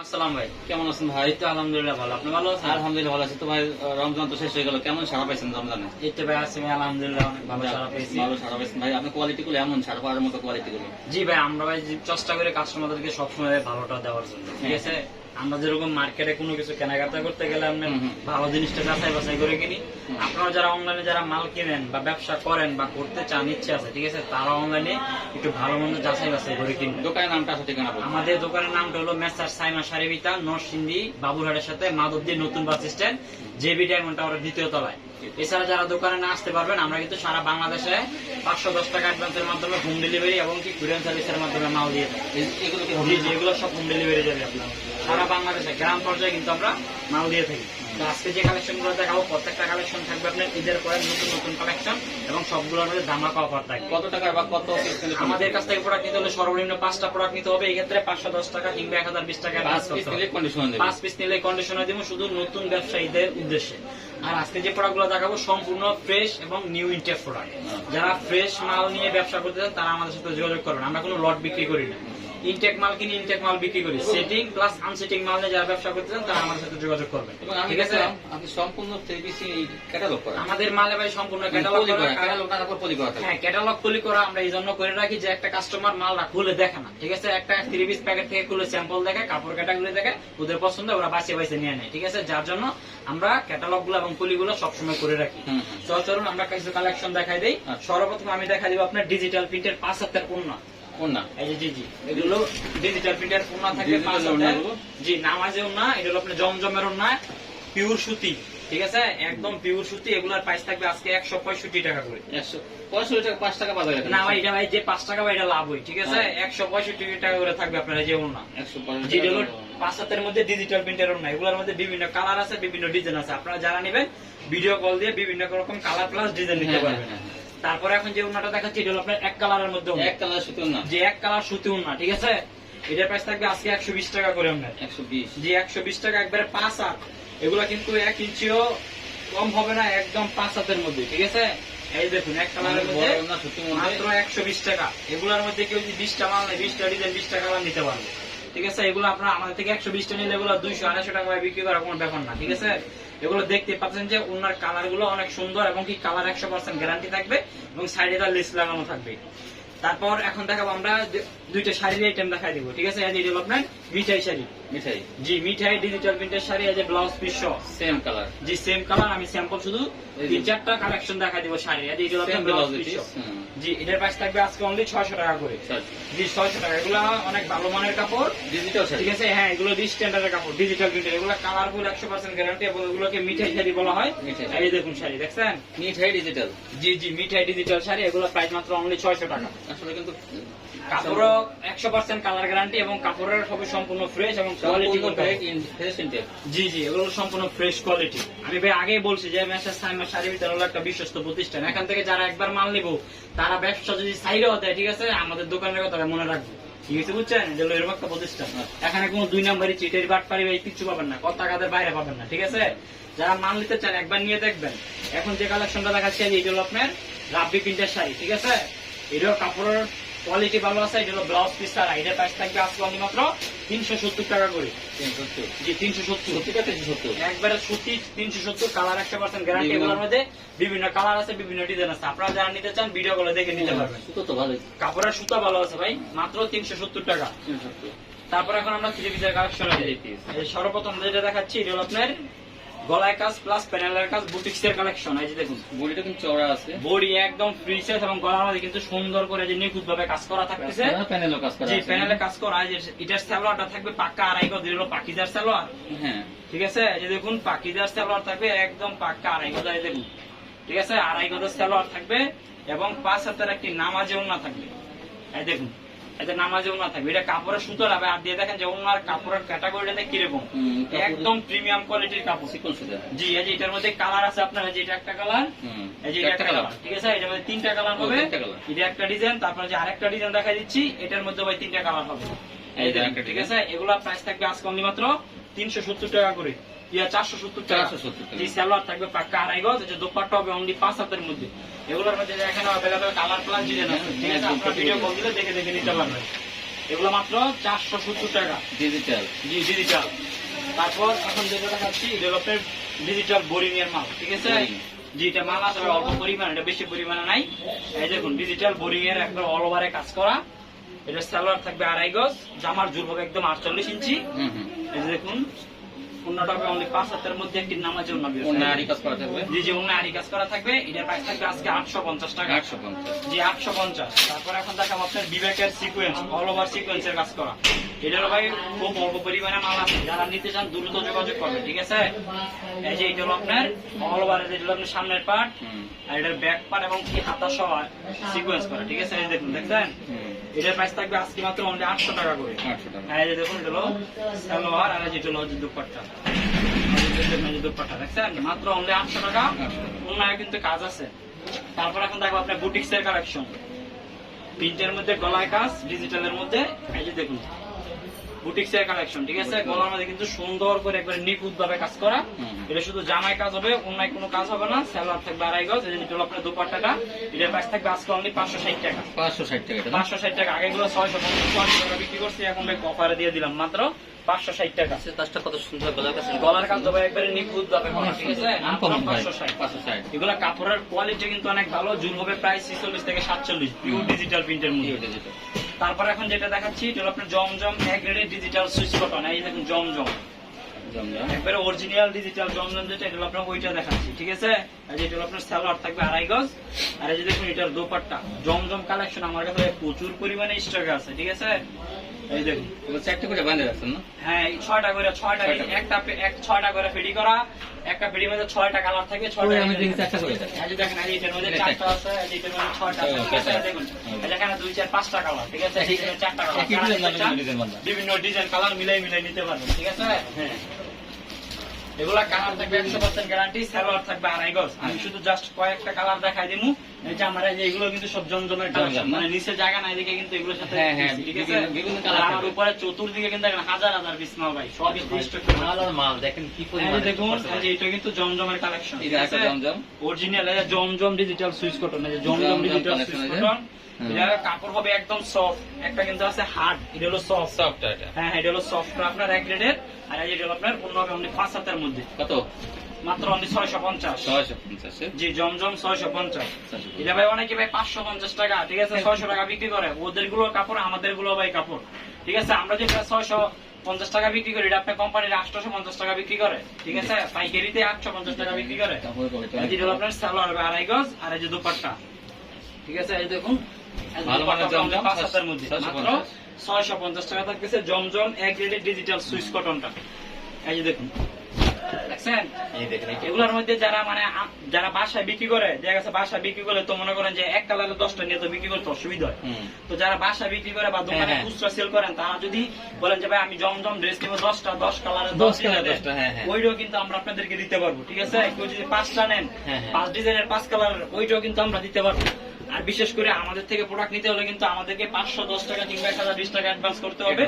আসসালাম ভাই, কেমন আছেন ভাই? এই তো আলহামদুলিল্লাহ ভালো। আপনি ভালো আছেন? আলহামদুলিল্লাহ ভালো আছি। তো ভাই রমজান তো শেষ হয়ে গেল, কেমন সাড়া পাইছেন রমজানে? এই তো ভাই আছি ভাই, আলহামদুলিল্লাহ অনেক ভালো সাড়া পেয়েছি। ভালো সাড়া পাইছেন ভাই। আপনার কোয়ালিটি গুলো এমন সাড়া পাওয়ার মতো কোয়ালিটি গুলো? জি ভাই, আমরা ভাই চেষ্টা করি কাস্টমারদেরকে সবসময় ভালোটা দেওয়ার জন্য, ঠিক আছে। আমরা যেরকম মার্কেটে কোনো কিছু কেনাকাটা করতে গেলে আমরা ভালো জিনিসটা যাচাই বাছাই করে কিনি। আপনারা যারা অনলাইনে যারা মাল কিনেন বা ব্যবসা করেন বা করতে চান, ইচ্ছে আছে, ঠিক আছে, তারা অনলাইনে একটু ভালো মন্দ যাচাই বাছাই করে কিনবেন। দোকানের নামটা আছে, ঠিকানা বলুন। আমাদের দোকানের নামটা হলো মেসার সাইমা শাড়ি বিতান, নরসিংদী বাবুরহাটের সাথে মাধবদী নতুন বাস স্ট্যান্ড, জেবি ডায়মন্ড টাওয়ারের দ্বিতীয় তলায়। এছাড়া যারা দোকানে না আসতে পারবেন, আমরা কিন্তু সারা বাংলাদেশে 510 টাকা অ্যাডভান্সের মাধ্যমে হোম ডেলিভারি এবং কি কুরিয়ার সার্ভিসের মাধ্যমে মাল দিয়ে থাকি। এগুলো সব হোম ডেলিভারি যাবে আপনার সারা বাংলাদেশে, গ্রাম পর্যায়ে কিন্তু আমরা মাল দিয়ে থাকি। তো আজকে যে কালেকশন গুলো দেখাবো, প্রত্যেকটা কালেকশন থাকবে আপনার ঈদের পরে নতুন নতুন কালেকশন এবং সবগুলোর মধ্যে ধামাকা অফার থাকবে। কত টাকার বা কত আমাদের কাছ থেকে প্রোডাক্ট নিতে হলে সর্বনিম্ন 5টা প্রোডাক্ট নিতে হবে। এই ক্ষেত্রে 510 টাকা কিংবা 1020 টাকা অ্যাডভান্স করতে হবে। 5 পিস নিলে কন্ডিশনার দিব শুধু নতুন ব্যবসায়ীদের উদ্দেশ্যে। আর আজকে যে প্রোডাক্ট গুলো দেখাবো সম্পূর্ণ ফ্রেশ এবং নিউ ইনটেক প্রোডাক্ট। যারা ফ্রেশ মাল নিয়ে ব্যবসা করতে চান তারা আমাদের সাথে যোগাযোগ করবেন। আমরা কোনো লট বিক্রি করি না, ইনটেক মাল কিনি, ইনটেক মাল বিক্রি করি। সেটিং প্লাস আনসেটিং মাল নিয়ে যারা ব্যবসা করতে চান তারা আমাদের সাথে যোগাযোগ করবেন। ঠিক আছে, আপনি সম্পূর্ণ 3PC ক্যাটালগ করেন? আমাদের মালে ভাই সম্পূর্ণ ক্যাটালগ করা। হ্যাঁ, ক্যাটালগ পলি করা আমরা এই জন্য করে রাখি যে একটা কাস্টমার মালটা খুলে দেখে না, ঠিক আছে। একটা 3 পিস প্যাকেট থেকে খুলে স্যাম্পল দেখে, কাপড় ক্যাটাগরি দেখে, ওদের পছন্দ ওরা বাছিয়ে বাছিয়ে নিয়ে নেয়, ঠিক আছে। যার জন্য আমরা ক্যাটালগ গুলো এবং পলিগুলো সবসময় করে রাখি। চলুন আমরা কিছু কালেকশন দেখাই দেই। সর্বপ্রথম আমি দেখা দিব আপনার ডিজিটাল প্রিন্টের 5 হাতের ওড়না। এগুলো ডিজিটাল প্রিন্টের ওড়না থাকবে 5 হাতের। জি, নামাজে ওড়না, এটা হলো আপনার জমজমের ওড়না, পিওর সুতি, ঠিক আছে, একদম পিওর সুতি। এগুলার প্রাইস থাকবে আজকে 165 টাকা করে। 165 টাকা, 5 টাকা বাজারে না ভাই, এটা ভাই যে 5 টাকা ভাই এটা লাভ হয়, ঠিক আছে। 165 টাকা করে থাকবে আপনার এই যে ওড়না। 5 হাতের মধ্যে ডিজিটাল প্রিন্টের ওড়না। এগুলোর মধ্যে বিভিন্ন কালার আছে, বিভিন্ন ডিজাইন আছে। আপনারা যারা নেবেন ভিডিও কল দিয়ে বিভিন্ন রকম কালার প্লাস ডিজাইন নিতে পারবেন। তারপরে এখন যে ওড়নাটা দেখাচ্ছি এটা হলো আপনার এক কালারের মধ্যে, এক কালার সুতি ওড়না, যে এক কালার সুতি ওড়না, ঠিক আছে। এটার প্রাইস থাকবে আজকে 120 টাকা করে আপনার। 120? জি, 120 টাকা একবারে 5 হাত। এগুলা কিন্তু 1 ইঞ্চিও কম হবে না, একদম 5 হাতের মধ্যে, ঠিক আছে। এই দেখুন এক কালারের মধ্যে মাত্র 120 টাকা। এগুলোর মধ্যে কেউ যদি 20টা মাল নেয়, 20টা ডিজাইন, 20টা কালার নিতে পারবে, ঠিক আছে। এগুলো আপনারা আমাদের থেকে 120টা নিলে এগুলো 200-250 টাকা বিক্রি করার কোনো ব্যাপার না, ঠিক আছে। এগুলো দেখতে পাচ্ছেন যে ওনার কালার গুলো অনেক সুন্দর এবং কি কালার 100% গ্যারান্টি থাকবে এবং সাইডে তার লেস লাগানো থাকবে। তারপর এখন দেখাবো আমরা দুইটা শাড়ির আইটেম দেখাই দিব, ঠিক আছে। এই যে আপনার মিঠাই শাড়ি, মিঠাই, জি মিঠাই ডিজিটাল প্রিন্টের শাড়ি, এই যে ব্লাউজ পিস সহ সেম কালার, জি সেম কালার। আমি স্যাম্পল শুধু 3-4টা কালেকশন দেখাই দিব শাড়ি। এই যে আপনার ব্লাউজ পিস সহ, জি এটার প্রাইস থাকবে আজকে অনলি 600 টাকা করে। জি 600 টাকা। এগুলো অনেক ভালো মানের কাপড়, ডিজিটাল শাড়ি, ঠিক আছে। হ্যাঁ, এগুলো স্ট্যান্ডার্ডের কাপড়, ডিজিটাল প্রিন্টের। এগুলো কালারফুল 100% গ্যারান্টি এবং এগুলোকে মিঠাই শাড়ি বলা হয়। এই দেখুন শাড়ি দেখছেন, মিঠাই ডিজিটাল, জি জি মিঠাই ডিজিটাল শাড়ি। এগুলো প্রাইস মাত্র অনলি 600 টাকা। আসলে কিন্তু কাপড় 100% কালার গ্যারান্টি এবং কাপড়ের সবই সম্পূর্ণ ফ্রেশ এবং কোয়ালিটি জি জি এগুলো সম্পূর্ণ ফ্রেশ কোয়ালিটি। আমি ভাই আগেই বলছি যে মেসার সাইমা শাড়ি বিতান হলো একটা বিশ্বস্ত প্রতিষ্ঠান। এখান থেকে যারা একবার মাল নিব তারা ব্যবসা যদি সাইডেও দেয়, ঠিক আছে, আমাদের দোকানের কথা মনে রাখবো, ঠিক আছে, বুঝছেন। যে এরকম একটা প্রতিষ্ঠান, এখানে কোনো 2 নাম্বারই চিটের বাটপারি ভাই কিচ্ছু পাবেন না, কত টাকাদের বাইরে পাবেন না, ঠিক আছে। যারা মাল নিতে চান একবার নিয়ে দেখবেন। এখন যে কালেকশনটা দেখাচ্ছি এটা হলো আপনার রাব্বি প্রিন্টের শাড়ি, ঠিক আছে। এটাও কাপড়ের কোয়ালিটি ভালো আছে। এটা হলো ব্লাউজ পিস আর এটার প্রাইস থাকবে আজকে মাত্র 370 টাকা করে। 370? জি 370 একবারে সুতি 370, কালার 100% গ্যারান্টি। এগুলোর মধ্যে বিভিন্ন কালার আছে, বিভিন্ন ডিজাইন আছে। আপনারা যারা নিতে চান ভিডিও কলে দেখে নিতে পারবেন। সুতো তো ভালো, কাপড়ের সুতা ভালো আছে ভাই, মাত্র 370 টাকা। তারপর এখন আমরা 3 পিসের কালেকশন সর্বপ্রথম যেটা দেখাচ্ছি এটা হলো আপনার গলায় কাজ প্লাস প্যানেলের কাজ, বুটিক্সের কালেকশন। এই যে দেখুন বডিটা কিন্তু চওড়া আছে, বডি একদম ফ্রি সাইজ এবং গলার মধ্যে কিন্তু সুন্দর করে যে নিখুঁত ভাবে কাজ করা থাকতেছে। প্যানেলও কাজ করা, জি প্যানেলে কাজ করা। এই যে এটার সালোয়ারটা থাকবে পাক্কা 2.5 গজ, হলো পাকিজার সালোয়ার। হ্যাঁ ঠিক আছে, এই যে দেখুন পাকিজার সালোয়ার থাকবে একদম পাক্কা 2.5 গজ, এই দেখুন, ঠিক আছে। 2.5 গজের সালোয়ার থাকবে এবং 5 হাতের একটি নামাজে ওড়না থাকবে। এই দেখুন এতে নামাজে ওড়না থাকবে। এটা কাপড়ের সুতো লাগবে। আর দিয়ে দেখেন যে ওড়নার কাপড়ের ক্যাটাগরিটা কিরকম, একদম প্রিমিয়াম কোয়ালিটির কাপড়, চিকন সুতা। জি এই যে এটার মধ্যে কালার আছে আপনার, এই যে এটা একটা কালার, এই যে এটা একটা কালার, ঠিক আছে। এটার মধ্যে 3টা কালার হবে। এটা একটা ডিজাইন, তারপর যে আরেকটা ডিজাইন দেখাই দিচ্ছি, এটার মধ্যে ভাই 3টা কালার হবে। এই দেখেন, ঠিক আছে। এগুলা প্রাইস থাকবে আজকে অনলি মাত্র 370 টাকা করে। 470 টাকা। জি সালোয়ার থাকবে পাক্কা 2.5 গজ। এই যে দোপাট্টা হবে অনলি 5 হাতের মধ্যে। এগুলোর মধ্যে এখানে अवेलेबल কালার প্লাস ডিজাইন আছে, ঠিক আছে। আপনারা ভিডিও কল দিলে দেখে দেখে নিতে পারবেন। এগুলো মাত্র 470 টাকা ডিজিটাল। জি ডিজিটাল। তারপর এখন যেটা দেখাচ্ছি এটা হলো আপনার ডিজিটাল বোরিং এর মাল, ঠিক আছে? জি এটা মাল আসলে অল্প পরিমাণ, এটা বেশি পরিমাণে নাই। এই দেখুন ডিজিটাল বোরিং এর একদম অল ওভারে কাজ করা। এটা সালোয়ার থাকবে 2.5 গজ, জামার জুল হবে একদম 48 ইঞ্চি। এই যে দেখুন ওন্নাটা হবে অনলি 5 হাতের মধ্যে একটি নামাজে ওন্না বিয়ে। ওন্না আরি কাজ করা থাকবে। জি জি ওন্না আরি কাজ করা থাকবে। এটার প্রাইস থাকবে আজকে 850 টাকা। 850 জি 850। তারপর এখন দেখাবো আপনার বিবেকের সিকোয়েন্স, অল ওভার সিকোয়েন্সের কাজ করা। এটারও ভাই খুব অল্প পরিমাণে মাল আছে, যারা নিতে চান দ্রুত যোগাযোগ করবে, ঠিক আছে? এই যে এটা হলো আপনার অল ওভার, এটা হলো আপনার সামনের পার্ট আর এটার ব্যাক পার্ট এবং কি হাতা সহ সিকোয়েন্স করা, ঠিক আছে? এই দেখুন দেখছেন এটার প্রাইস থাকবে আজকে মাত্র অনলি 800 টাকা করে। 800 টাকা। এই যে দেখুন এটা হলো সালোয়ার আর যেটা হলো দুপাট্টা, দুপাট্টা দেখছেন মাত্র অনলি 800 টাকা। ওনার কিন্তু কাজ আছে। তারপর এখন দেখো আপনার বুটিক্স এর কালেকশন, প্রিন্টের মধ্যে গলায় কাজ, ডিজিটালের মধ্যে এই যে দেখুন বুটিক্স এর কালেকশন, ঠিক আছে? গলার মধ্যে কিন্তু সুন্দর করে একবারে নিখুঁত ভাবে কাজ করা। এটা শুধু জামায় কাজ হবে, অন্যায় কোনো কাজ হবে না। সালোয়ার থাকবে 2.5 গজ, এই যে আপনার দুপাট্টাটা, এটার প্রাইস থাকবে আজকে অনলি 560 টাকা। 560 টাকা। 560 টাকা। আগে গুলো 650 টাকা বিক্রি করছি, এখন ভাই অফারে দিয়ে দিলাম মাত্র 560 টাকা। কাজটা কত সুন্দর গলার কাছে। গলার কাজ হবে একবারে নিখুঁত ভাবে করা, ঠিক আছে? আনকমন ভাই। 560। এগুলা কাপড়ের কোয়ালিটি কিন্তু অনেক ভালো, জুল হবে প্রায় 46 থেকে 47, পিওর ডিজিটাল প্রিন্টের মধ্যে। তারপর এখন যেটা দেখাচ্ছি এটা হলো আপনার জমজম এক গ্রেডের ডিজিটাল সুইচ কটন। এই দেখুন জমজম একবারে অরিজিনাল ডিজিটাল জমজম যেটা, এটা হলো আপনার ওইটা দেখাচ্ছি, ঠিক আছে? আর যেটা হলো আপনার সালোয়ার থাকবে 2.5 গজ, আর এই যে দেখুন এটার দোপাট্টা। জমজম কালেকশন আমার কাছে প্রচুর পরিমাণে স্টক আছে, ঠিক আছে? এই দেখুন একটা করে বাঁধে রাখছেন না? হ্যাঁ 6টা করে, 6টা একটা 6টা করে ফেডি করা, একটা ফেডির মধ্যে 6টা কালার থাকে, 6টা আমি দেখি একটা করে। এই যে দেখেন এই এটার মধ্যে 4টা আছে, এই এটার মধ্যে 6টা আছে, ঠিক আছে? দেখুন এখানে 2 4 5টা কালার, ঠিক আছে? এখানে 4টা কালার, বিভিন্ন ডিজাইন কালার মিলাই নিতে পারবেন, ঠিক আছে? হ্যাঁ এগুলা কালার থাকবে 100% গ্যারান্টি, সালোয়ার থাকবে 2.5 গজ। আমি শুধু জাস্ট কয়েকটা কালার দেখাই দিমু। এই যে আমরা যে এগুলো কিন্তু সব জমজমের কালেকশন, মানে নিচে জায়গা নাই দেখে কিন্তু এগুলোর সাথে, ঠিক আছে? বিভিন্ন কালার আমার উপরে চতুর্দিকে কিন্তু এখন হাজার হাজার পিস মাল ভাই, সব স্টক মাল আর মাল দেখেন কি পরিমাণ। দেখুন এই যে এটা কিন্তু জমজমের কালেকশন, এটা একটা জমজম অরিজিনাল, এই যে জমজম ডিজিটাল সুইচ কটন, এই যে জমজম ডিজিটাল সুইচ কটন। এটা কাপড় হবে একদম সফট, একটা কিন্তু আছে হার্ড, এটা হলো সফট এটা। হ্যাঁ এটা হলো সফট আপনার এক গ্রেডের। আর এই যে আপনার অন্য হবে অনলি 5 হাতের মধ্যে। কত? মাত্র অনলি 650। 650 জি জমজম 650। এটা ভাই অনেকে ভাই 550 টাকা, ঠিক আছে, 600 টাকা বিক্রি করে। ওদের গুলো কাপড়, আমাদের গুলো ভাই কাপড়, ঠিক আছে? আমরা যেটা 650 টাকা বিক্রি করি, এটা আপনার কোম্পানির 850 টাকা বিক্রি করে, ঠিক আছে? পাইকারিতে 850 টাকা বিক্রি করে। এই যে আপনার সালোয়ার হবে 2.5 গজ, আর এই যে দুপাট্টা, ঠিক আছে? এই দেখুন ভালো মানের জমজম 5 হাতের মধ্যে মাত্র 650 টাকা থাকতেছে জমজম এক গ্রেডের ডিজিটাল সুইচ কটনটা। এই যে দেখুন দেখছেন, এগুলোর মধ্যে যারা মানে যারা বাসায় বিক্রি করে, দেখা গেছে বাসায় বিক্রি করলে তো মনে করেন যে এক কালারে 10টা নিয়ে তো বিক্রি করতে অসুবিধা হয়। তো যারা বাসায় বিক্রি করে বা দোকানে খুচরা সেল করেন, তারা যদি বলেন যে ভাই আমি জমজম ড্রেস নিবো 10টা, 10 কালারের 10টা, ওইটাও কিন্তু আমরা আপনাদেরকে দিতে পারবো, ঠিক আছে? কেউ যদি 5টা নেন, 5 ডিজাইনের 5 কালার, ওইটাও কিন্তু আমরা দিতে পারবো। আর বিশেষ করে আমাদের থেকে প্রোডাক্ট নিতে হলে কিন্তু আমাদেরকে 510 টাকা কিংবা 1020 টাকা অ্যাডভান্স করতে হবে।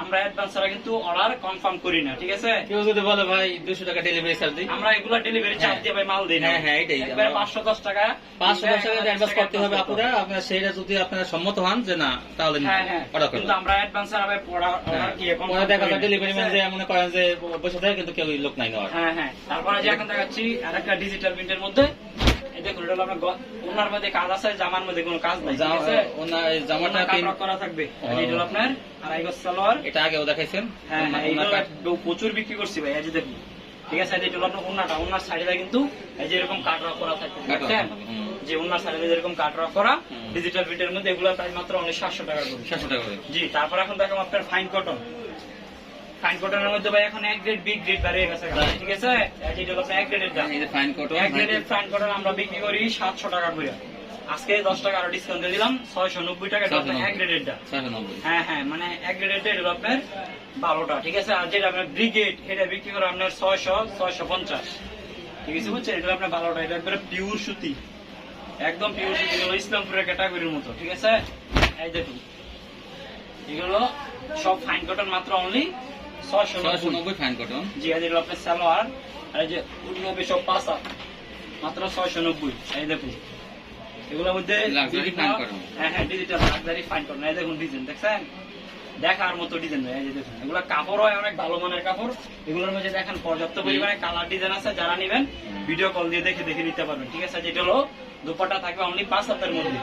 আমরা অ্যাডভান্স ছাড়া কিন্তু অর্ডার কনফার্ম করি না, ঠিক আছে? কেউ যদি বলে ভাই 200 টাকা ডেলিভারি চার্জ দিই, আমরা এগুলা ডেলিভারি চার্জ দিয়ে ভাই মাল দেই না। হ্যাঁ এটাই একবারে 510 টাকা 510 টাকা অ্যাডভান্স করতে হবে আপনারা। আপনারা সেইটা যদি আপনারা সম্মত হন যে না, তাহলে অর্ডার করুন। কিন্তু আমরা অ্যাডভান্স ছাড়া ভাই অর্ডার কি এখন পরে দেখা যায় ডেলিভারি ম্যান যে মনে করেন যে বসে থাকে কিন্তু কেউ লোক নাই নেওয়ার। হ্যাঁ তারপরে যে এখন দেখাচ্ছি আরেকটা ডিজিটাল প্রিন্টের মধ্যে, এই দেখুন এটা হলো আপনার ওনার মধ্যে কাজ আছে, জামার মধ্যে কোনো কাজ নাই, ঠিক আছে? জামাটা কাট করা থাকবে। এটা হলো আপনার 2.5 গজ সালোয়ার। এটা আগেও দেখাইছেন। হ্যাঁ এইগুলো প্রচুর বিক্রি করছি ভাই, এই যে দেখুন, ঠিক আছে? এটা হলো আপনার ওনাটা, ওনার সাইডে কিন্তু এই যে এরকম কাট রক করা থাকবে, দেখছেন? যে ওনার সাইডে যেরকম কাট রক করা ডিজিটাল প্রিন্টের মধ্যে, এগুলো প্রাইস মাত্র অনলি 700 টাকা করে। 700 টাকা করে। জি তারপর এখন দেখো আপনার ফাইন কটন। ফাইন কটনের মধ্যে ভাই এখন এক গ্রেড বিগ গ্রেড বাড়িয়ে গেছে, ঠিক আছে? এটা হলো এক গ্রেডের দাম। এই যে ফাইন কটন, এক গ্রেডের ফাইন কটন আমরা বিক্রি করি 700 টাকা করে। আজকে 10 টাকা আরো ডিসকাউন্ট দিয়ে দিলাম, 690 টাকা এক গ্রেডেরটা। হ্যাঁ মানে এক গ্রেডেরটা এটা হলো আপনার 12টা, ঠিক আছে? আর যেটা আপনার ব্রিগেড, এটা বিক্রি করে আপনার 600 650, ঠিক আছে? বুঝছেন? এটা আপনার 12টা, এটা একবারে পিওর সুতি, একদম পিওর সুতি, হলো ইসলামপুরের ক্যাটাগরির মতো, ঠিক আছে? এই দেখুন এগুলো সব ফাইন কটন, মাত্র অনলি 690 ফাইন কটন। জি আর এটা আপনার সালোয়ার, আর এই যে উঠবে সব পাসা, মাত্র 690। এই দেখুন এগুলোর মধ্যে লাক্সারি ফাইন কটন। হ্যাঁ ডিজিটাল লাক্সারি ফাইন কটন। এই দেখুন ডিজাইন দেখছেন, দেখার মতো ডিজাইন। এই যে দেখুন এগুলো কাপড় হয় অনেক ভালো মানের কাপড়। এগুলোর মধ্যে দেখেন পর্যাপ্ত পরিমাণে কালার ডিজাইন আছে, যারা নেবেন ভিডিও কল দিয়ে দেখে দেখে নিতে পারবেন, ঠিক আছে। যেটা হলো দুপাট্টা থাকবে অনলি 5 হাতের মধ্যে,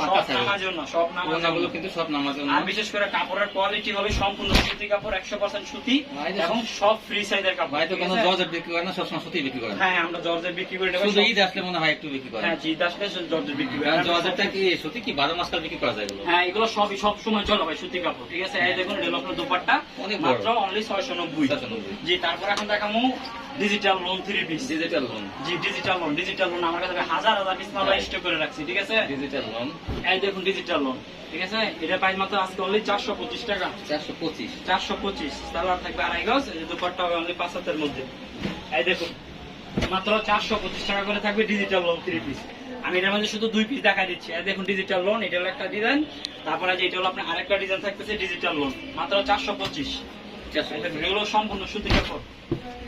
সব নামার জন্য, সব নামার জন্য, কিন্তু সব নামার জন্য। আর বিশেষ করে কাপড়ের কোয়ালিটি হবে সম্পূর্ণ সুতি কাপড়, 100% সুতি এবং সব ফ্রি সাইজের কাপড়। ভাই তো কোনো জর্জেট বিক্রি করে না, সবসময় সুতি বিক্রি করে? হ্যাঁ আমরা জর্জেট বিক্রি করি, শুধু ঈদ আসলে মনে হয় একটু বিক্রি করে। হ্যাঁ ঈদ আসলে জর্জেট বিক্রি করি। জর্জেটটা কি সুতি কি 12 মাস কাল বিক্রি করা যায় এগুলো? হ্যাঁ এগুলো সবই সব সময় চলে ভাই, সুতি কাপড়, ঠিক আছে। এই দেখুন এটা হলো আপনার দুপাট্টা, মাত্র অনলি 690। জি তারপর এখন দেখামু digital loan 3 piece. Digital loan? জি ডিজিটাল লোন। ডিজিটাল লোন আমার কাছে হাজার হাজার পিস মাল স্টক করে রাখছি, ঠিক আছে। ডিজিটাল লোন, এই দেখুন ডিজিটাল লোন, ঠিক আছে। এটা প্রাইস মাত্র আজকে অনলি 425 টাকা। 425 সালোয়ার থাকবে 2.5 গজ। এই যে দুপাট্টা হবে অনলি 5 হাতের মধ্যে। এই দেখুন মাত্র 425 টাকা করে থাকবে ডিজিটাল লোন 3 পিস। আমি এটার মধ্যে শুধু 2 পিস দেখাই দিচ্ছি। এই দেখুন ডিজিটাল লোন, এটা হলো একটা ডিজাইন, তারপরে যে এটা হলো আপনার আরেকটা ডিজাইন থাকতেছে ডিজিটাল লোন, মাত্র 425। এগুলো সম্পূর্ণ সুতি কাপড়।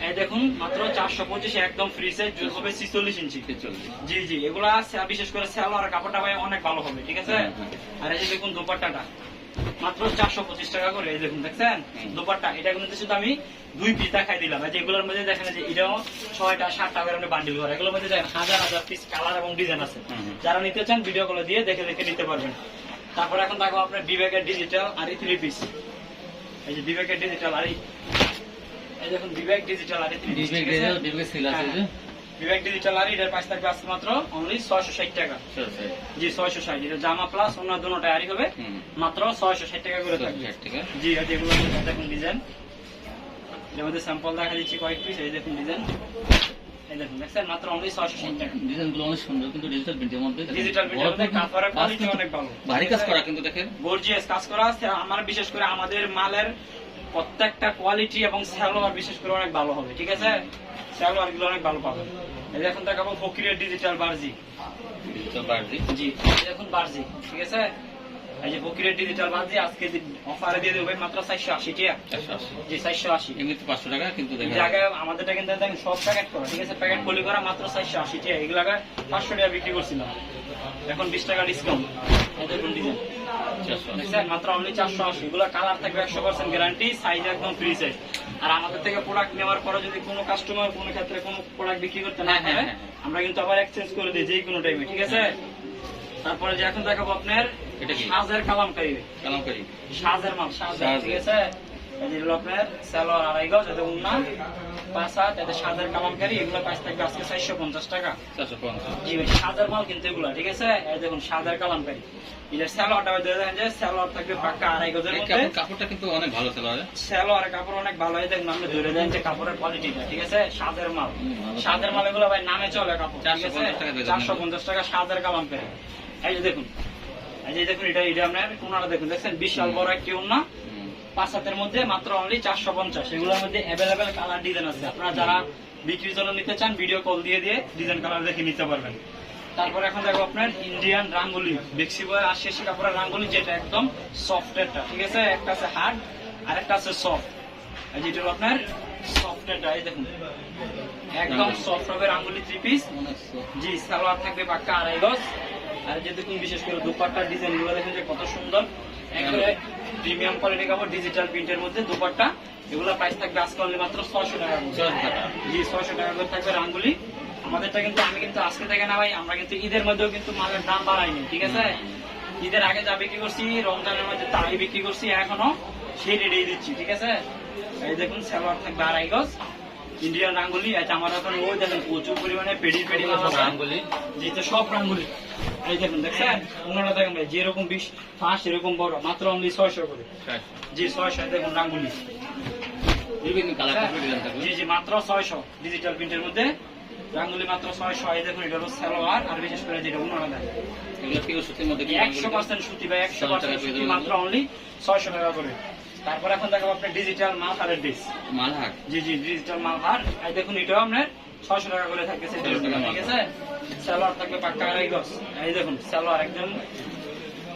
এই দেখুন মাত্র 425, একদম ফ্রি সাইজ, হবে 46 ইঞ্চি। জি জি এগুলা বিশেষ করে সালোয়ার কাপড়টা ভাই অনেক ভালো হবে, ঠিক আছে। আর এই যে দেখুন দুপাট্টাটা মাত্র 425 টাকা করে। এই দেখুন দেখছেন দুপাট্টা, এটা কিন্তু শুধু আমি 2 পিস দেখাই দিলাম। যেগুলোর মধ্যে দেখেন যে এটাও 6টা 7টা করে বান্ডিল করা, এগুলোর মধ্যে দেখেন হাজার হাজার পিস কালার এবং ডিজাইন আছে। যারা নিতে চান ভিডিও কল দিয়ে দেখে দেখে নিতে পারবেন। তারপর এখন দেখো আপনার বিবেকের ডিজিটাল আর 3 পিস। এই যে বিবেকের ডিজিটাল আর এই দেখুন বিবেক ডিজিটাল আর 3 পিস। বিবেক ডিজিটাল আর এর প্রাইস থাকবে আজকে মাত্র অনলি 660 টাকা। জি 660, এটা জামা প্লাস অন্য দুটোটা আরই হবে, মাত্র 660 টাকা করে থাকবে। জি আর যেগুলো দেখুন ডিজাইন, এর মধ্যে স্যাম্পল দেখা দিচ্ছি কয়েক পিস। এই দেখুন ডিজাইন, এই দেখুন দেখছেন মাত্র অনলি 660 টাকা। ডিজাইনগুলো অনেক সুন্দর, কিন্তু ডিজিটাল প্রিন্টের মধ্যে, ডিজিটাল প্রিন্টের মধ্যে কাপড়ের কোয়ালিটি অনেক ভালো, ভারী কাজ করা কিন্তু দেখেন, গর্জিয়াস কাজ করা আছে। আমার বিশেষ করে আমাদের মালের প্রত্যেকটা কোয়ালিটি এবং সালোয়ার বিশেষ করে অনেক ভালো হবে, ঠিক আছে। সালোয়ার গুলো অনেক ভালো পাবেন। এই দেখুন দেখাবো ফকিরের ডিজিটাল বারজি। জি দেখুন বারজি, ঠিক আছে। এই যে ফকিরের ডিজিটাল বারজি আজকে অফারে দিয়ে দেবে মাত্র 480 টাকা। জি 480, এমনিতে 500 টাকা, কিন্তু দেখেন জায়গায় আমাদেরটা কিন্তু দেখেন সব প্যাকেট করা, ঠিক আছে। প্যাকেট পলি করা মাত্র 480 টাকা। এগুলো আগে 500 টাকা বিক্রি করছিলাম, এখন 20 টাকা ডিসকাউন্ট। এই দেখুন ডিজাইন দেখছেন মাত্র অনলি 480। এগুলো কালার থাকবে 100% গ্যারান্টি, সাইজ একদম ফ্রি সাইজ। আর আমাদের থেকে প্রোডাক্ট নেওয়ার পরে যদি কোনো কাস্টমার কোনো ক্ষেত্রে কোনো প্রোডাক্ট বিক্রি করতে না পারে, আমরা কিন্তু আবার এক্সচেঞ্জ করে দিই যে কোনো টাইমে, ঠিক আছে। তারপরে যে এখন দেখাবো আপনার সাজের কালামকারী, সাজের মাল, সাজের, ঠিক আছে। এই যে হলো আপনার সালোয়ার 2.5 গজ, এতে উন্না 5 হাত, এতে সাজের কালামকারী। এগুলো প্রাইস থাকবে আজকে 450 টাকা। জি ভাই সাজের মাল কিন্তু এগুলো, ঠিক আছে। এই দেখুন সাজের কালামকারী, এটার সালোয়ারটা দেখেন যে সালোয়ার থাকবে পাক্কা 2.5 গজের মধ্যে। কাপড়টা কিন্তু অনেক ভালো সালোয়ার, সালোয়ারের কাপড় অনেক ভালো। এই দেখুন আপনি ধরে দেন যে কাপড়ের কোয়ালিটিটা, ঠিক আছে। সাজের মাল, সাজের মাল এগুলো ভাই নামে চলে কাপড়, ঠিক আছে। 450 টাকা সাজের কালামকারী। এই যে দেখুন, এই যে দেখুন এটা আপনার কোনাটা দেখুন, দেখছেন বিশাল বড় একটি ওন্না, 5 হাতের মধ্যে, মাত্র অনলি 450। এগুলোর মধ্যে অ্যাভেলেবেল কালার ডিজাইন আছে। আপনারা যারা বিক্রির জন্য নিতে চান ভিডিও কল দিয়ে দিয়ে ডিজাইন কালার দেখে নিতে পারবেন। তারপর এখন দেখো আপনার ইন্ডিয়ান রাঙ্গুলি, বেক্সি বয় 80 কাপড়ের রাঙ্গুলি, যেটা একদম সফটেরটা, ঠিক আছে। একটা আছে হার্ড আর একটা আছে সফট। এই যেটা হলো আপনার সফটেরটা, এই দেখুন একদম সফট হবে রাঙ্গুলি 3 পিস। জি সালোয়ার থাকবে পাক্কা 2.5 গজ। আর যে দেখুন বিশেষ করে দুপাট্টার ডিজাইন গুলো দেখুন যে কত সুন্দর, একেবারে প্রিমিয়াম কোয়ালিটি কাপড়, ডিজিটাল প্রিন্টের মধ্যে দুপাট্টা। এগুলো প্রাইস থাকবে আজকে অনলি মাত্র 600 টাকা। জি 600 টাকা করে থাকবে রাঙ্গুলি। আমাদেরটা কিন্তু আমি কিন্তু আজকে থেকে না ভাই, আমরা কিন্তু ঈদের মধ্যেও কিন্তু মালের দাম বাড়াইনি, ঠিক আছে। ঈদের আগে যা বিক্রি করছি, রমজানের মধ্যে তাই বিক্রি করছি, এখনো সেই রেটেই দিচ্ছি, ঠিক আছে। এই দেখুন সালোয়ার থাকবে 2.5 গজ, ইন্ডিয়ান রাঙ্গুলি। আচ্ছা আমার এখন ওই দেখেন প্রচুর পরিমাণে পেডি রাঙ্গুলি, যেটা সব রাঙ্গুলি। এই দেখুন দেখছেন ওনারা দেখেন ভাই যেরকম 20 ফাঁস এরকম বড়, মাত্র অনলি 600 করে। জি 600। দেখুন রাঙ্গুলি, জি জি মাত্র 600, ডিজিটাল প্রিন্টের মধ্যে রাঙ্গুলি মাত্র 600। এই দেখুন এটা হলো সালোয়ার, আর বিশেষ করে যেটা ওনারা দেখেন 100% সুতি ভাই, 100% সুতি, মাত্র অনলি 600 টাকা করে। তারপর এখন দেখাবো আপনার ডিজিটাল মালহারের ড্রেস, মালহার। জি জি ডিজিটাল মালহার। এই দেখুন এটাও আপনার 600 টাকা করে থাকতেছে, ঠিক আছে। সালোয়ার থাকবে পাক্কা 2.5 গজ। এই দেখুন সালোয়ার একদম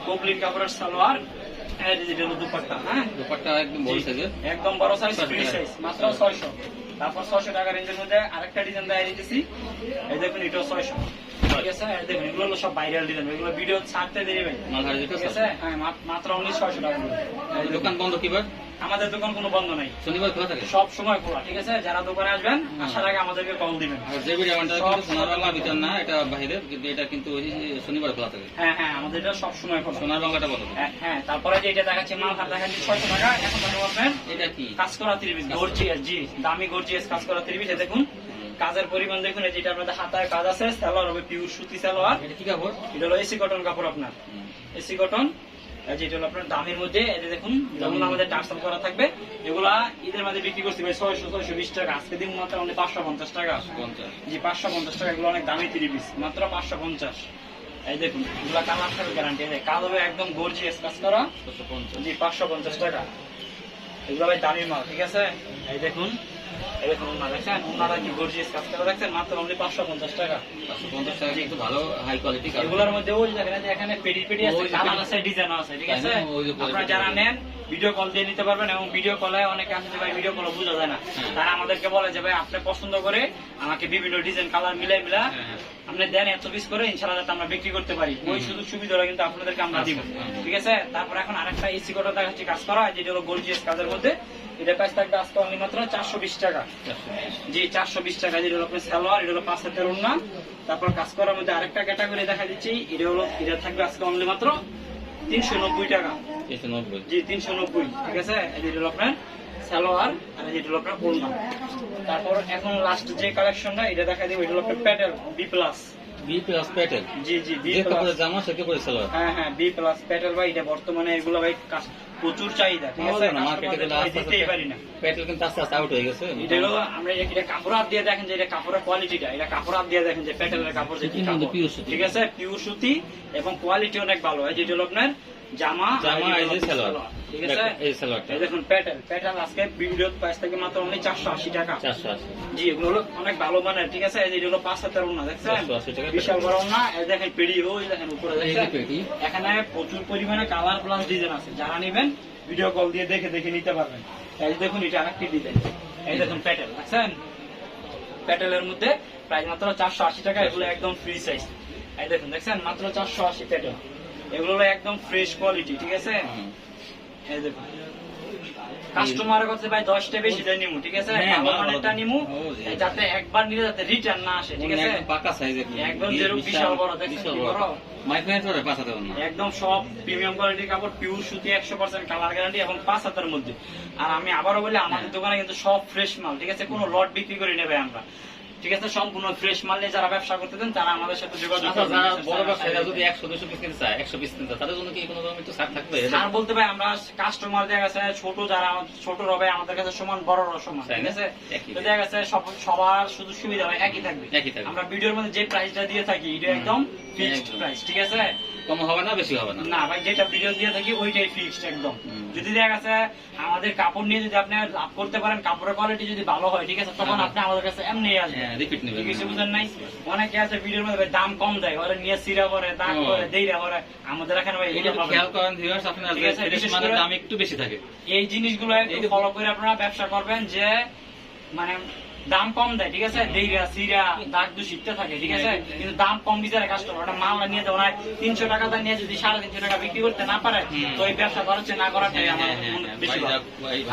কমপ্লিট কাপড়ের সালোয়ার। এই ডিজিটাল দুপাট্টা, হ্যাঁ দুপাট্টা একদম বড় সাইজের, একদম বড় সাইজ, ফ্রি সাইজ, মাত্র 600। তারপর 600 টাকা রেঞ্জের মধ্যে আরেকটা ডিজাইন দেখাই দিতেছি। এই দেখুন এটাও 600। ঠিক আছে দেখুন এগুলো হলো সব ভাইরাল ডিজাইন, এগুলো ভিডিও ছাড়তে দেরি ভাই, ঠিক আছে হ্যাঁ মাত্র অনলি 600 টাকা করে। দোকান বন্ধ কিবার? আমাদের দোকান কোনো বন্ধ নাই, শনিবার খোলা থাকে সব সময় খোলা, ঠিক আছে যারা দোকানে আসবেন আসার আগে আমাদেরকে কল দিবেন। আর যে ভিডিওটা কিন্তু সোনার বাংলা ভিতর না, এটা বাইরে, কিন্তু এটা কিন্তু ওই শনিবার খোলা থাকে। হ্যাঁ হ্যাঁ আমাদের এটা সব সময় খোলা। সোনার বাংলাটা কত? হ্যাঁ তারপরে যে এটা দেখাচ্ছি মাল হাত দেখাচ্ছি 600 টাকা। এখন দেখাবো আপনার এটা কি কাজ করা 3 পিস গর্জিয়াস, জি দামি গর্জিয়াস কাজ করা 3 পিস। দেখুন কাজের পরিমাণ দেখুন, এই যেটা আপনাদের হাতায় কাজ আছে, সালোয়ার হবে পিওর সুতি সালোয়ার। এটা কি কাপড়? এটা হলো এসি কটন কাপড় আপনার, এসি কটন। যেটা হলো আপনার দামের মধ্যে, এই দেখুন যেমন আমাদের টার্সেল করা থাকবে। এগুলা ঈদের মধ্যে বিক্রি করছি ভাই 620 টাকা, আজকে দিন মাত্র অনলি 550 টাকা। জি 550 টাকা, এগুলো অনেক দামি 3 পিস, মাত্র 550। এই দেখুন এগুলা কালার থাকবে গ্যারান্টি, কাজ হবে একদম গর্জিয়াস কাজ করা, জি 550 টাকা। এগুলো ভাই দামি মাল, ঠিক আছে। এই দেখুন এই দেখুন ওনারা দেখছেন, ওনারা কি গর্জিয়াস কাজ করা দেখছেন, মাত্র অনলি 550 টাকা। 550 টাকা কিন্তু ভালো হাই কোয়ালিটি। এগুলোর মধ্যে ওই দেখেন যে এখানে পেডি পেডি আছে, কালার আছে, ডিজাইন আছে, ঠিক আছে। আপনারা যারা নেন ভিডিও কল দিয়ে নিতে পারবেন, এবং ভিডিও কলে অনেকে আছে যে ভাই ভিডিও কলে বোঝা যায় না, তারা আমাদেরকে বলে যে ভাই আপনি পছন্দ করে আমাকে বিভিন্ন ডিজাইন কালার মিলাই আপনি দেন এত পিস করে, ইনশাআল্লাহ যাতে আমরা বিক্রি করতে পারি। ওই সুযোগ সুবিধাটা কিন্তু আপনাদেরকে আমরা দিব, ঠিক আছে। তারপর এখন আরেকটা এসি কোটা দেখাচ্ছি কাজ করা, যেটা হলো গর্জিয়াস কাজের মধ্যে। এটা প্রাইস থাকবে আজকে অনলি মাত্র 420 টাকা, জি 420 টাকা। যেটা হলো আপনার সালোয়ার, এটা হলো 5 হাতের ওড়না। তারপর কাজ করার মধ্যে আরেকটা ক্যাটাগরি দেখা দিচ্ছি, এটা হলো এটা থাকবে আজকে অনলি মাত্র 390 টাকা, 390, জি 390, ঠিক আছে। এটা হলো আপনার সালোয়ার, আর যেটা হলো আপনার ওড়না। তারপর এখন লাস্ট যে কালেকশনটা এটা দেখা দিব, এটা হলো আপনার প্যাটেল বি প্লাস, বি প্লাস প্যাটেল, জি জি বি যে প্লাস কাপড়ের জামা সেকে পরে সালোয়ার। হ্যাঁ হ্যাঁ বি প্লাস প্যাটেল ভাই, এটা বর্তমানে এগুলো ভাই প্রচুর চাহিদা, ঠিক আছে। মার্কেটে গেলে দিতেই পারি না, প্যাটেল কিন্তু আস্তে আস্তে আউট হয়ে গেছে। এটা হলো আমরা এটা কাপড় হাত দিয়ে দেখেন যে এটা কাপড়ের কোয়ালিটিটা, এটা কাপড় হাত দিয়ে দেখেন যে প্যাটেলের কাপড় যে কি কাপড়, ঠিক আছে পিওর সুতি এবং কোয়ালিটি অনেক ভালো। যেটা হলো আপনার জামা এই যে সালোয়ার, ঠিক আছে। এই সালোয়ারটা এই দেখুন প্যাটেল আজকে ভিডিও প্রাইস থেকে মাত্র অনলি 480 টাকা, 480, জি এগুলো হলো অনেক ভালো মানের, ঠিক আছে। এই যে হলো 5 হাতের ওড়না দেখছেন, 480 টাকা, বিশাল বড় ওড়না। এই দেখেন পেডি, ওই দেখেন উপরে দেখছেন, এখানে প্রচুর পরিমাণে কালার প্লাস ডিজাইন আছে। যারা নেবেন ভিডিও কল দিয়ে দেখে দেখে নিতে পারবেন। এই দেখুন এটা আরেকটি ডিজাইন, এই দেখুন প্যাটেল দেখছেন, প্যাটেলের মধ্যে প্রাইস মাত্র 480 টাকা। এগুলো একদম ফ্রি সাইজ, এই দেখুন দেখছেন মাত্র 480 প্যাটেল। এগুলো হলো একদম ফ্রেশ কোয়ালিটি, ঠিক আছে। এই দেখুন কাস্টমারের কাছে ভাই 10টা বেশি দেয় নিমু, ঠিক আছে, ভালো মানেরটা নিমু, যাতে একবার নিলে যাতে রিটার্ন না আসে, ঠিক আছে। পাকা সাইজ একদম যেরকম বিশাল বড় দেখছেন, বড় মাইক্রোনেট করে 5 হাতের ওড়না, একদম সব প্রিমিয়াম কোয়ালিটির কাপড়, পিওর সুতি, 100% কালার গ্যারান্টি এবং 5 হাতের মধ্যে। আর আমি আবারও বলি আমাদের দোকানে কিন্তু সব ফ্রেশ মাল, ঠিক আছে, কোনো লট বিক্রি করে নেবে আমরা, ঠিক আছে। সম্পূর্ণ ফ্রেশ মাল নিয়ে যারা ব্যবসা করতে দেন তারা আমাদের সাথে যোগাযোগ করবেন। যারা বড় ব্যবসায়ীরা যদি 100-200 পিস কিনতে চায়, 100 পিস কিনতে, তাদের জন্য কি কোনো রকম একটু ছাড় থাকবে? আর বলতে ভাই আমরা কাস্টমার দেখা গেছে ছোট, যারা ছোট রবে আমাদের কাছে সমান, বড় সমান, ঠিক আছে। তো দেখা গেছে সবার শুধু সুবিধা হয় একই থাকবে। আমরা ভিডিওর মধ্যে যে প্রাইসটা দিয়ে থাকি এটা একদম ফিক্সড প্রাইস, ঠিক আছে। কম হবে না, বেশি হবে না, না ভাই যেটা ভিডিও দিয়ে থাকি ওইটাই ফিক্সড একদম। যদি দেখা গেছে আমাদের কাপড় নিয়ে যদি আপনি লাভ করতে পারেন, কাপড়ের কোয়ালিটি যদি ভালো হয়, ঠিক আছে, তখন আপনি আমাদের কাছে এমনি আসবেন, রিপিট নেবেন, কিছু বুঝেন নাই। অনেকে আছে ভিডিওর মধ্যে দাম কম দেয়, ওরা নিয়ে সিরা করে, দাগ করে, দেইরা করে, আমাদের এখানে ভাই এটা খেয়াল করেন ভিউয়ার্স, আপনারা মানে দাম একটু বেশি থাকে। এই জিনিসগুলো একটু ফলো করে আপনারা ব্যবসা করবেন, যে মানে দাম কম দেয়, ঠিক আছে, দেইরা সিরা দাগ দূষিতটা থাকে, ঠিক আছে, কিন্তু দাম কম বিচারে কাস্টমার ওটা মাল নিয়ে যাও না 300 টাকা দাম নিয়ে যদি 350 টাকা বিক্রি করতে না পারে, তো এই ব্যবসা করাচ্ছে না করাটাই আমার বেশি ভালো।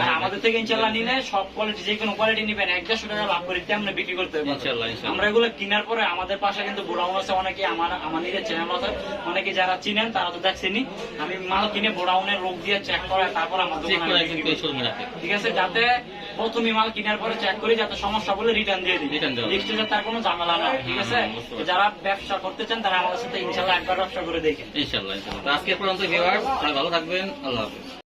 আর আমাদের থেকে ইনশাআল্লাহ নিলে সব কোয়ালিটি, যে কোনো কোয়ালিটি নিবেন 150 টাকা লাভ করে তেমনি বিক্রি করতে পারবেন ইনশাআল্লাহ। আমরা এগুলো কেনার পরে আমাদের পাশে কিন্তু গোডাউন আছে, অনেকে আমার নিজের চ্যানেল আছে, অনেকে যারা চিনেন তারা তো দেখছেনই, আমি মাল কিনে গোডাউনের লোক দিয়ে চেক করে তারপর আমার দোকানে বিক্রি করি, ঠিক আছে, যাতে প্রথমে মাল কেনার পরে চেক করি, যাতে সমস্যা বলে রিটার্ন দিয়ে দিই, নেক্সট তার কোনো ঝামেলা না, ঠিক আছে। যারা ব্যবসা করতে চান তারা আমাদের সাথে ইনশাআল্লাহ একবার ব্যবসা করে দেখেন, ইনশাআল্লাহ। আজকে পর্যন্ত ভিউয়ার্স, ভালো থাকবেন, আল্লাহ হাফেজ।